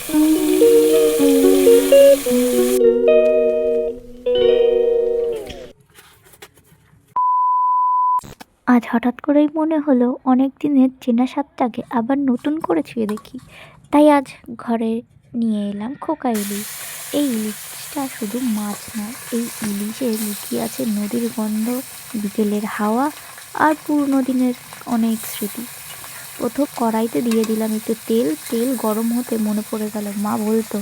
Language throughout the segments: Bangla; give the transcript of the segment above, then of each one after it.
আজ হঠাৎ করেই মনে হলো অনেক দিনের চেনা স্বাদটাকে আবার নতুন করে ছুঁয়ে দেখি। তাই আজ ঘরে নিয়ে এলাম খোকা ইলিশ। এই ইলিশটা শুধু মাছ নয়, এই ইলিশে লুকিয়ে আছে নদীর গন্ধ, বিকেলের হাওয়া আর পুরনো দিনের অনেক স্মৃতি। প্রথম কড়াইতে দিয়ে দিলাম একটু তেল। তেল গরম হতে মনে পড়ে গেল মা বলতো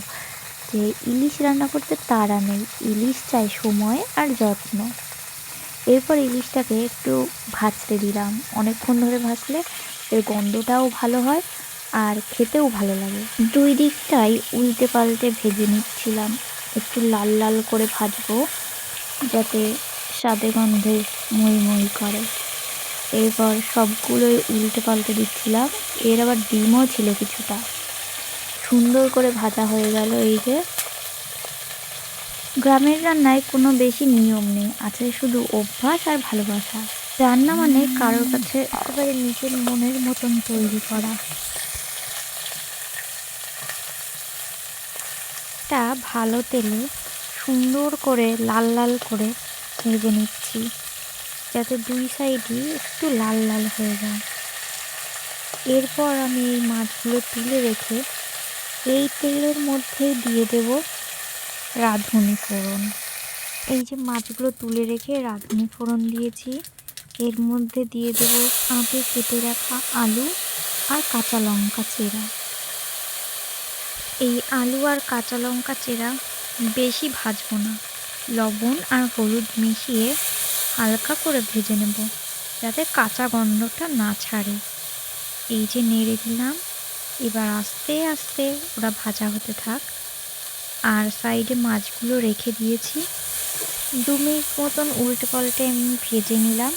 যে ইলিশ রান্না করতে তাড়া নেই, ইলিশ চাই সময় আর যত্ন। এরপর ইলিশটাকে একটু ভাজতে দিলাম। অনেকক্ষণ ধরে ভাজলে এর গন্ধটাও ভালো হয় আর খেতেও ভালো লাগে। দুই দিকটাই উল্টে পাল্টে ভেজে নিচ্ছিলাম। একটু লাল লাল করে ভাজবো যাতে স্বাদে গন্ধে মই মই করে। এরপর সবগুলোই উল্টে পাল্টে দিচ্ছিলাম। এর আবার ডিমও ছিল কিছুটা। সুন্দর করে ভাজা হয়ে গেল। এই যে গ্রামের রান্নায় কোনো বেশি নিয়ম নেই, আছে শুধু অভ্যাস আর ভালোবাসা। রান্না মানে কারোর কাছে একেবারে নিজের মনের মতন তৈরি করা। টা ভালো তেলে সুন্দর করে লাল লাল করে ভেজে নিচ্ছি, যাতে দুই সাইডই একটু লাল লাল হয়ে যায়। এরপর আমি এই মাছগুলো তুলে রেখে এই তেলের মধ্যেই দিয়ে দেব রাঁধুনি ফোড়ন। এই যে মাছগুলো তুলে রেখে রাঁধুনি ফোড়ন দিয়েছি, এর মধ্যে দিয়ে দেব আগে কেটে রাখা আলু আর কাঁচা লঙ্কা চেরা। এই আলু আর কাঁচা লঙ্কা চেরা বেশি ভাজবো না, লবণ আর হলুদ মিশিয়ে হালকা করে ভেজে নেব যাতে কাঁচা গন্ধটা না ছাড়ে। এই যে নেড়ে দিলাম। এবার আস্তে আস্তে ওরা ভাজা হতে থাক। আর সাইডে মাছগুলো রেখে দিয়েছি। 2 মিনিট মতন উল্টে পাল্টে আমি ভেজে নিলাম।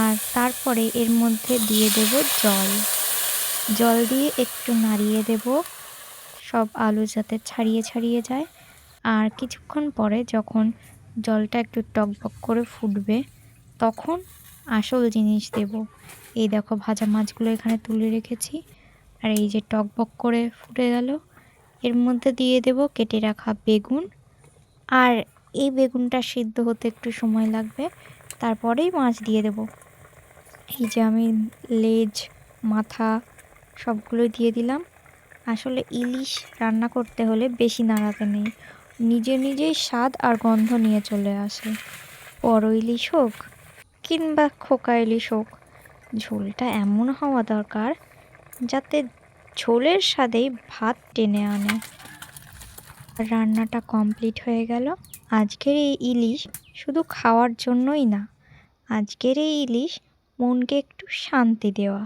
আর তারপরে এর মধ্যে দিয়ে দেব জল। জল দিয়ে একটু নাড়িয়ে দেব, সব আলু যাতে ছাড়িয়ে ছাড়িয়ে যায়। আর কিছুক্ষণ পরে যখন জলটা একটু টকবক করে ফুটবে, তখন আসল জিনিস দেব। এই দেখো ভাজা মাছগুলো এখানে তুলে রেখেছি। আর এই যে টকবক করে ফুটে গেল, এর মধ্যে দিয়ে দেব কেটে রাখা বেগুন। আর এই বেগুনটা সিদ্ধ হতে একটু সময় লাগবে, তারপরেই মাছ দিয়ে দেব। এই যে আমি লেজ, মাথা সবগুলোই দিয়ে দিলাম। আসলে ইলিশ রান্না করতে হলে বেশি নাড়াতে নেই, নিজে নিজেই স্বাদ আর গন্ধ নিয়ে চলে আসে। বড় ইলিশ হোক কিংবা খোকা ইলিশ হোক, ঝোলটা এমন হওয়া দরকার যাতে ঝোলের স্বাদেই ভাত টেনে আনে। রান্নাটা কমপ্লিট হয়ে গেল। আজকের এই ইলিশ শুধু খাওয়ার জন্যই না, আজকের এই ইলিশ মনকে একটু শান্তি দেওয়া।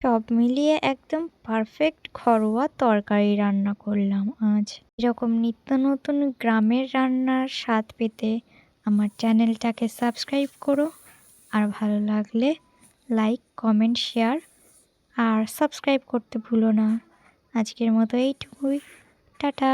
সব মিলিয়ে একদম পারফেক্ট ঘরোয়া তরকারি রান্না করলাম আজ। এরকম নিত্য নতুন গ্রামের রান্নার স্বাদ পেতে আমার চ্যানেলটাকে সাবস্ক্রাইব করো। আর ভালো লাগলে লাইক, কমেন্ট, শেয়ার আর সাবস্ক্রাইব করতে ভুলো না। আজকের মতো এইটুকুই। টাটা।